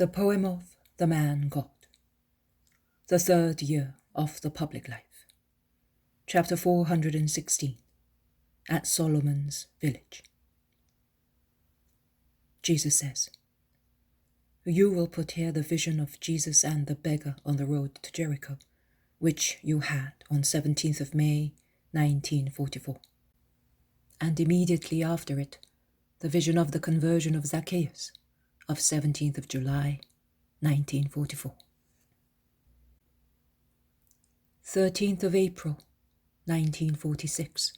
The Poem of the Man God. The Third Year of the Public Life. Chapter 416. At Solomon's Village. Jesus says, "You will put here the vision of Jesus and the beggar on the road to Jericho, which you had on 17th of May, 1944. And immediately after it, the vision of the conversion of Zacchaeus, of 17th of July, 1944. 13th of April, 1946.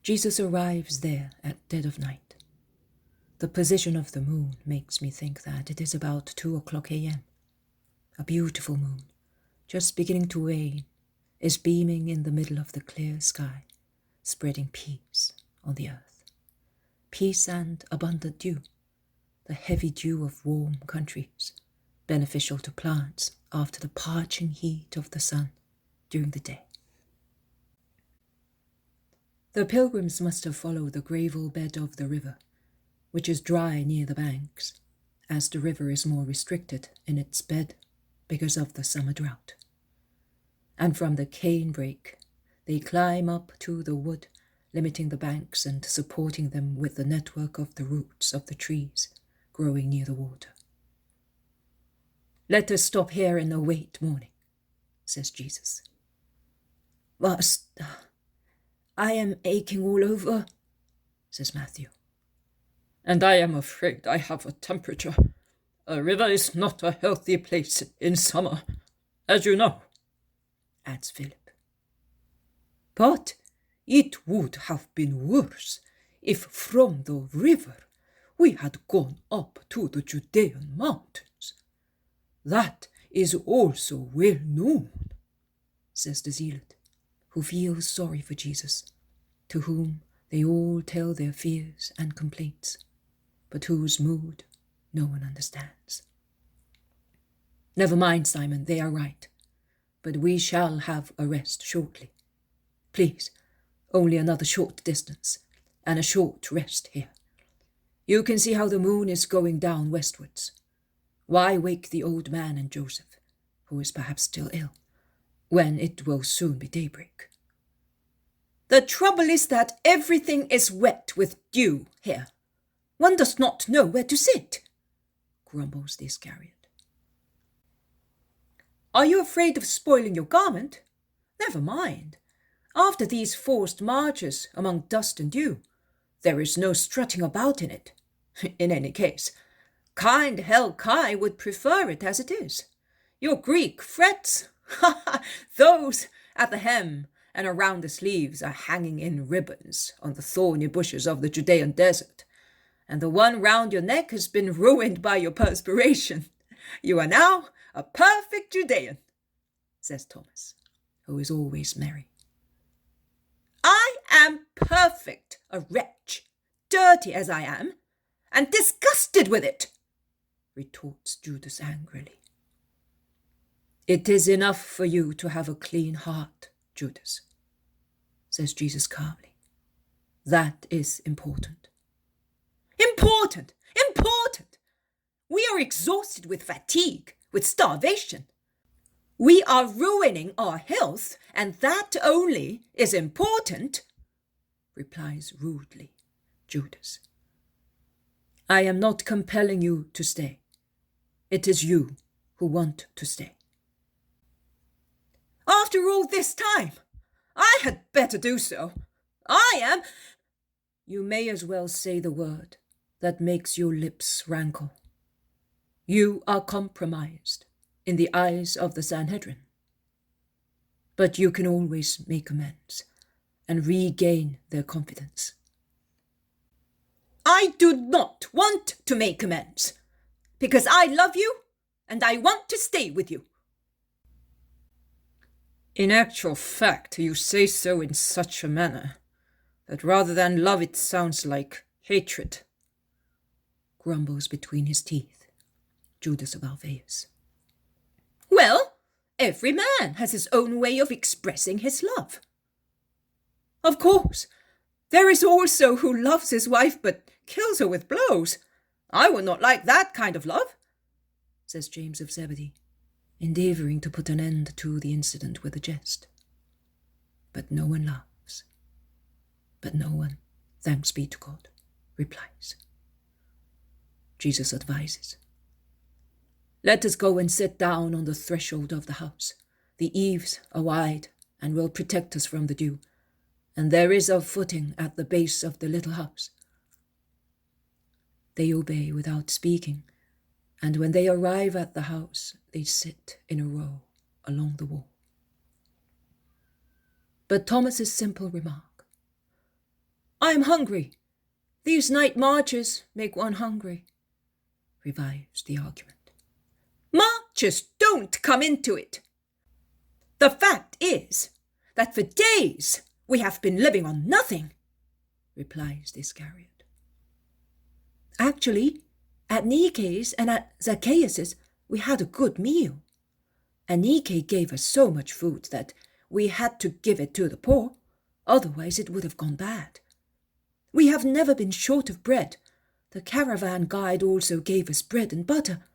Jesus arrives there at dead of night. The position of the moon makes me think that it is about 2:00 a.m. A beautiful moon, just beginning to wane, is beaming in the middle of the clear sky, spreading peace on the earth. Peace and abundant dew, the heavy dew of warm countries, beneficial to plants after the parching heat of the sun during the day. The pilgrims must have followed the gravel bed of the river, which is dry near the banks, as the river is more restricted in its bed because of the summer drought. And from the canebrake, they climb up to the wood, limiting the banks and supporting them with the network of the roots of the trees growing near the water. "Let us stop here and await morning," says Jesus. "Master, I am aching all over," says Matthew. "And I am afraid I have a temperature. A river is not a healthy place in summer, as you know," adds Philip. "But it would have been worse if from the river we had gone up to the Judean mountains. That is also well known," says the zealot, who feels sorry for Jesus, to whom they all tell their fears and complaints, but whose mood no one understands. "Never mind, Simon, they are right, but we shall have a rest shortly. Please, only another short distance, and a short rest here. You can see how the moon is going down westwards. Why wake the old man and Joseph, who is perhaps still ill, when it will soon be daybreak?" "The trouble is that everything is wet with dew here. One does not know where to sit," grumbles the Iscariot. "Are you afraid of spoiling your garment? Never mind. After these forced marches among dust and dew, there is no strutting about in it. In any case, kind Helkai would prefer it as it is. Your Greek frets, those at the hem and around the sleeves are hanging in ribbons on the thorny bushes of the Judean desert, and the one round your neck has been ruined by your perspiration. You are now a perfect Judean," says Thomas, who is always merry. "I am perfect, a wretch, dirty as I am, and disgusted with it," retorts Judas angrily. "It is enough for you to have a clean heart, Judas," says Jesus calmly. "That is important." Important! Important! We are exhausted with fatigue, with starvation. We are ruining our health, and that only is important," replies rudely Judas. "I am not compelling you to stay. It is you who want to stay." "After all this time, I had better do so. I am—" "You may as well say the word that makes your lips rankle. You are compromised in the eyes of the Sanhedrin. But you can always make amends and regain their confidence." "I do not want to make amends, because I love you and I want to stay with you." In actual fact, you say so in such a manner that rather than love it sounds like hatred, grumbles between his teeth Judas of Alphaeus. "Well, every man has his own way of expressing his love. Of course, there is also who loves his wife but kills her with blows. I would not like that kind of love, says James of Zebedee, endeavouring to put an end to the incident with a jest. But no one laughs. But no one, thanks be to God, replies. Jesus advises, "Let us go and sit down on the threshold of the house. The eaves are wide and will protect us from the dew, and there is a footing at the base of the little house." They obey without speaking, and when they arrive at the house, they sit in a row along the wall. But Thomas's simple remark, "I am hungry. These night marches make one hungry," revives the argument. Marches don't come into it. The fact is that for days we have been living on nothing, replies the Iscariot. Actually, at Nike's and at Zacchaeus's we had a good meal, and Nike gave us so much food that we had to give it to the poor, otherwise it would have gone bad. We have never been short of bread. The caravan guide also gave us bread and butter,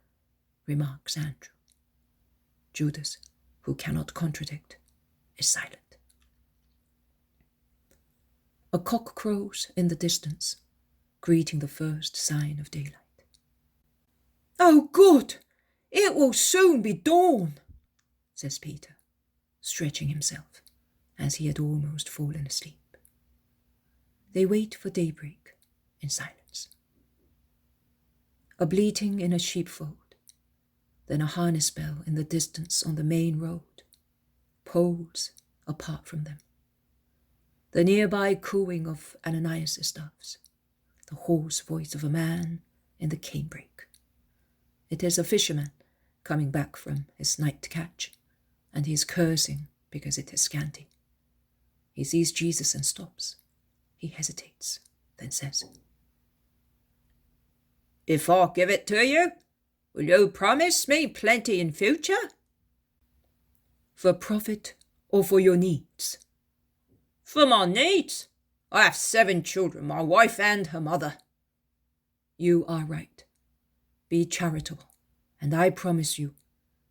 remarks Andrew. Judas, who cannot contradict, is silent. A cock crows in the distance, greeting the first sign of daylight. "Oh, good! It will soon be dawn," says Peter, stretching himself, as he had almost fallen asleep. They wait for daybreak in silence. A bleating in a sheepfold, then a harness bell in the distance on the main road, poles apart from them. The nearby cooing of Ananias' doves, the hoarse voice of a man in the canebrake. It is a fisherman coming back from his night catch, and he is cursing because it is scanty. He sees Jesus and stops. He hesitates, then says, "If I give it to you, will you promise me plenty in future?" "For profit or for your needs?" "For my needs. I have 7 children, my wife and her mother." "You are right. Be charitable, and I promise you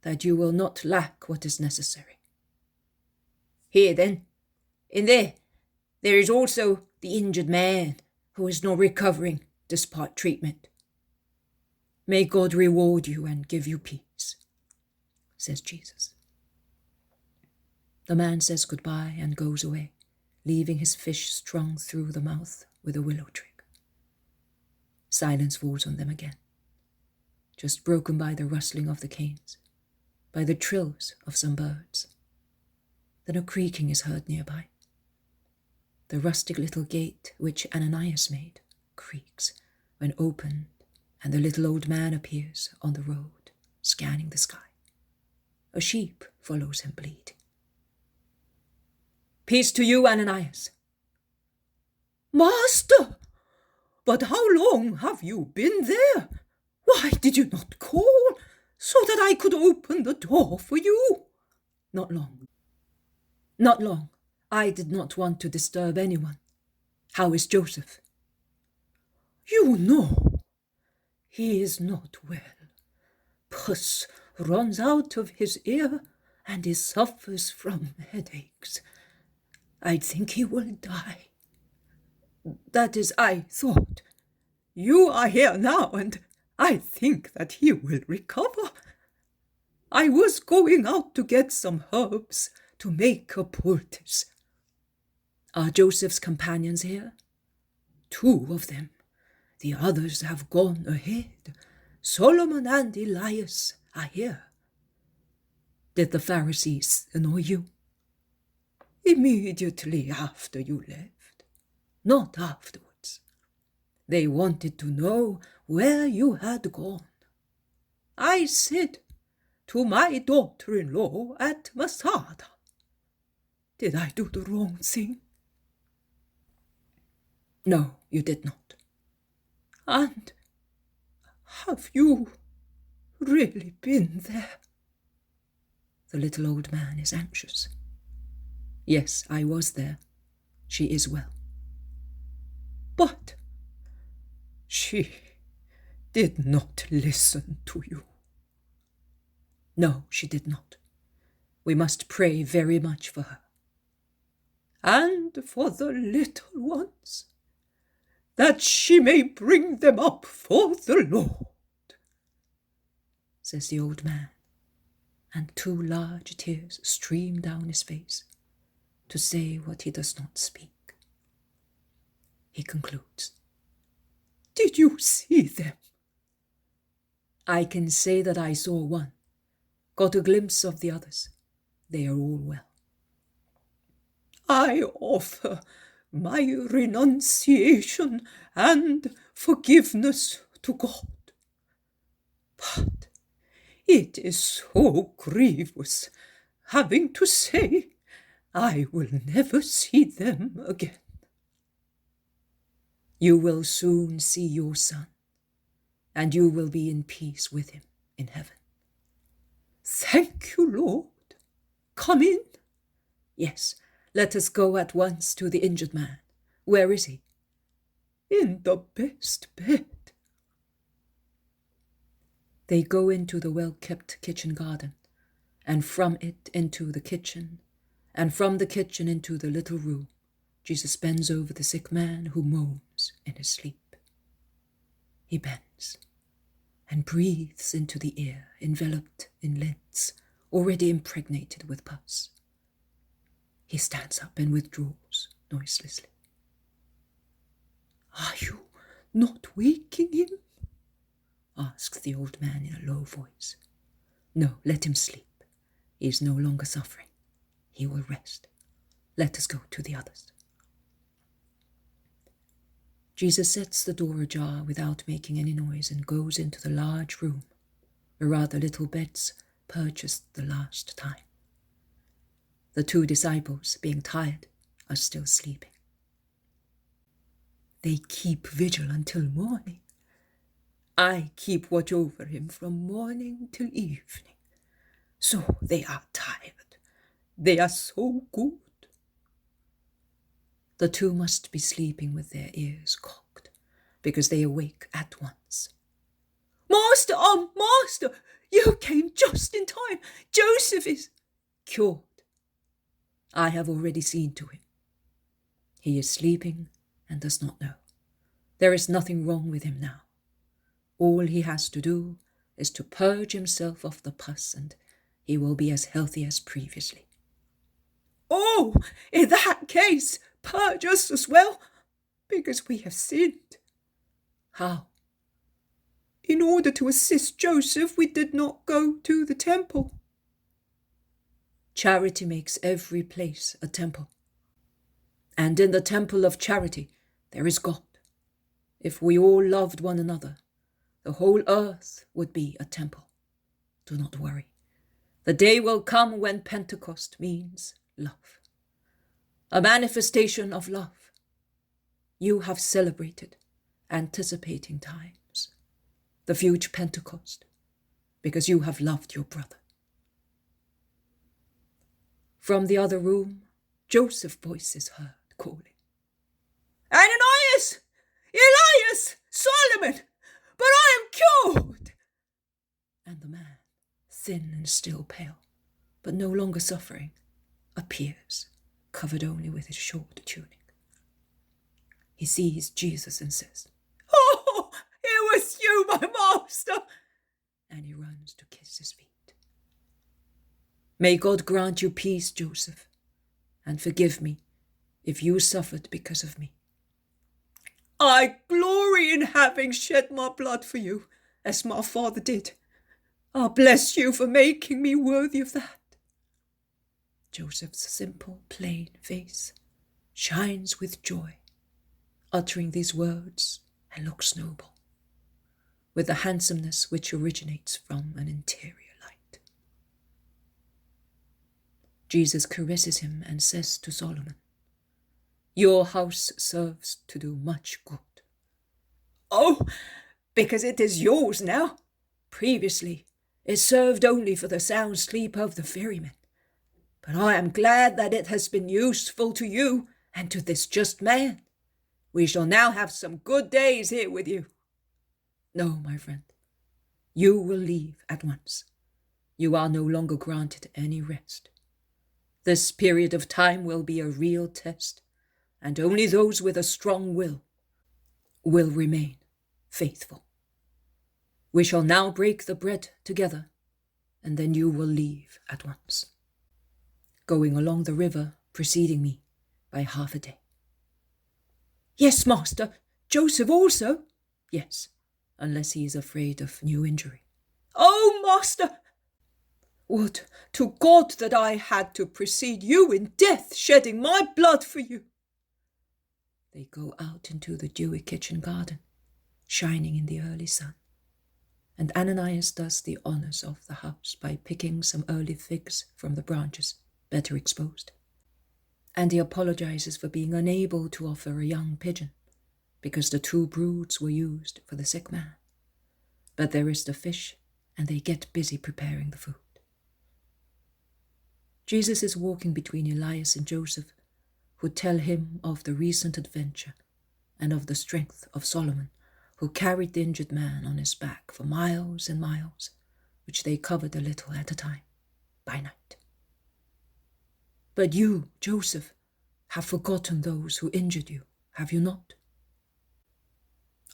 that you will not lack what is necessary." "Here then, in there is also the injured man who is not recovering despite treatment." "May God reward you and give you peace," says Jesus. The man says goodbye and goes away, leaving his fish strung through the mouth with a willow twig. Silence falls on them again, just broken by the rustling of the canes, by the trills of some birds. Then a creaking is heard nearby. The rustic little gate which Ananias made creaks when opened, and the little old man appears on the road, scanning the sky. A sheep follows him bleating. "Peace to you, Ananias." "Master, but how long have you been there? Why did you not call so that I could open the door for you?" "Not long. Not long. I did not want to disturb anyone. How is Joseph?" "You know, he is not well. Pus runs out of his ear and he suffers from headaches. I think he will die. That is, I thought. You are here now, and I think that he will recover. I was going out to get some herbs to make a poultice." "Are Joseph's companions here?" "2 of them. The others have gone ahead. Solomon and Elias are here." "Did the Pharisees annoy you?" "Immediately after you left, not afterwards. They wanted to know where you had gone. I said to my daughter-in-law at Masada. Did I do the wrong thing?" "No, you did not." "And have you really been there?" The little old man is anxious. "Yes, I was there. She is well." "But she did not listen to you. No, she did not. We must pray very much for her. And for the little ones, that she may bring them up for the Lord, says the old man, and 2 large tears stream down his face to say what he does not speak. He concludes, Did you see them? I can say that I saw one, got a glimpse of the others. They are all well. I offer my renunciation and forgiveness to God. But it is so grievous having to say I will never see them again. You will soon see your son, and you will be in peace with him in heaven. Thank you, Lord. Come in. Yes, let us go at once to the injured man. Where is he? In the best bed. They go into the well-kept kitchen garden, and from it into the kitchen, and from the kitchen into the little room. Jesus bends over the sick man who moans in his sleep. He bends and breathes into the ear, enveloped in lids, already impregnated with pus. He stands up and withdraws noiselessly. Are you not waking him? Asks the old man in a low voice. No, let him sleep. He is no longer suffering. He will rest. Let us go to the others. Jesus sets the door ajar without making any noise and goes into the large room, where are the little beds purchased the last time. The 2 disciples, being tired, are still sleeping. They keep vigil until morning. I keep watch over him from morning till evening. So they are tired. They are so good. The 2 must be sleeping with their ears cocked, because they awake at once. Master, Master, you came just in time. Joseph is cured. I have already seen to him. He is sleeping and does not know. There is nothing wrong with him now. All he has to do is to purge himself of the pus, and he will be as healthy as previously. Oh, in that case, purge us as well, because we have sinned. How? In order to assist Joseph, we did not go to the temple. Charity makes every place a temple. And in the temple of charity, there is God. If we all loved one another, the whole earth would be a temple. Do not worry. The day will come when Pentecost means love. A manifestation of love. You have celebrated, anticipating times, the future Pentecost, because you have loved your brother. From the other room, Joseph's voice is heard calling, Ananias! Elias! Solomon! But I am cured! And the man, thin and still pale, but no longer suffering, appears, covered only with his short tunic. He sees Jesus and says, Oh, it was you, my master! And he runs to kiss his feet. May God grant you peace, Joseph, and forgive me if you suffered because of me. I glory in having shed my blood for you, as my father did. I bless you for making me worthy of that. Joseph's simple, plain face shines with joy, uttering these words, and looks noble, with the handsomeness which originates from an interior light. Jesus caresses him and says to Solomon, Your house serves to do much good. Oh, because it is yours now. Previously, it served only for the sound sleep of the ferryman. But I am glad that it has been useful to you and to this just man. We shall now have some good days here with you. No, my friend. You will leave at once. You are no longer granted any rest. This period of time will be a real test, and only those with a strong will remain faithful. We shall now break the bread together, and then you will leave at once, going along the river, preceding me by half a day. Yes, master. Joseph also? Yes, unless he is afraid of new injury. Oh, master! Would to God that I had to precede you in death, shedding my blood for you. They go out into the dewy kitchen garden, shining in the early sun, and Ananias does the honors of the house by picking some early figs from the branches, better exposed. And he apologizes for being unable to offer a young pigeon, because the 2 broods were used for the sick man. But there is the fish, and they get busy preparing the food. Jesus is walking between Elias and Joseph, who tell him of the recent adventure and of the strength of Solomon, who carried the injured man on his back for miles and miles, which they covered a little at a time, by night. But you, Joseph, have forgotten those who injured you, have you not?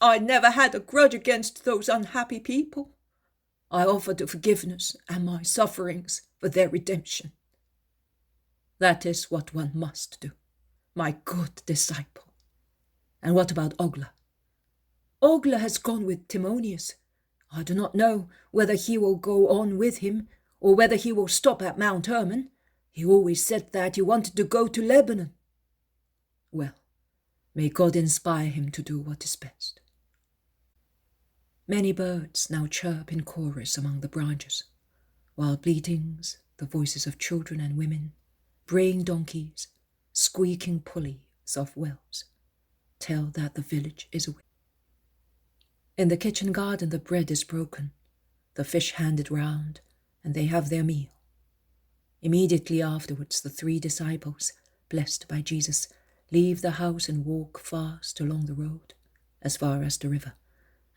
I never had a grudge against those unhappy people. I offered forgiveness and my sufferings for their redemption. That is what one must do, my good disciple. And what about Ogla? Ogla has gone with Timonius. I do not know whether he will go on with him or whether he will stop at Mount Hermon. He always said that he wanted to go to Lebanon. Well, may God inspire him to do what is best. Many birds now chirp in chorus among the branches, while bleatings, the voices of children and women, braying donkeys, squeaking pulleys of wells, tell that the village is awake. In the kitchen garden the bread is broken, the fish handed round, and they have their meal. Immediately afterwards the 3 disciples, blessed by Jesus, leave the house and walk fast along the road, as far as the river,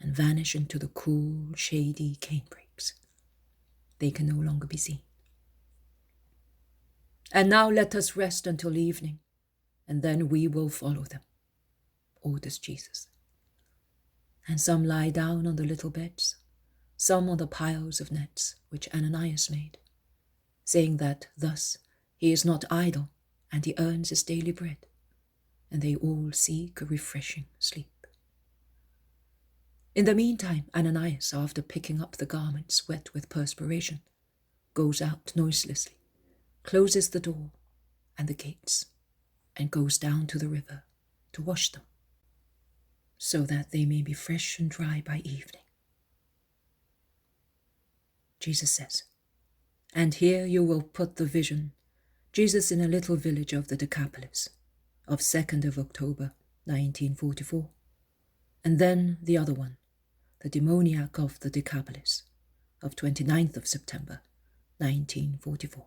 and vanish into the cool, shady canebrakes. They can no longer be seen. And now let us rest until evening, and then we will follow them, orders Jesus. And some lie down on the little beds, some on the piles of nets which Ananias made, saying that thus he is not idle and he earns his daily bread, and they all seek a refreshing sleep. In the meantime, Ananias, after picking up the garments wet with perspiration, goes out noiselessly, closes the door and the gates, and goes down to the river to wash them, so that they may be fresh and dry by evening. Jesus says, and here you will put the vision, Jesus in a little village of the Decapolis, of 2nd of October, 1944, and then the other one, the demoniac of the Decapolis, of 29th of September, 1944.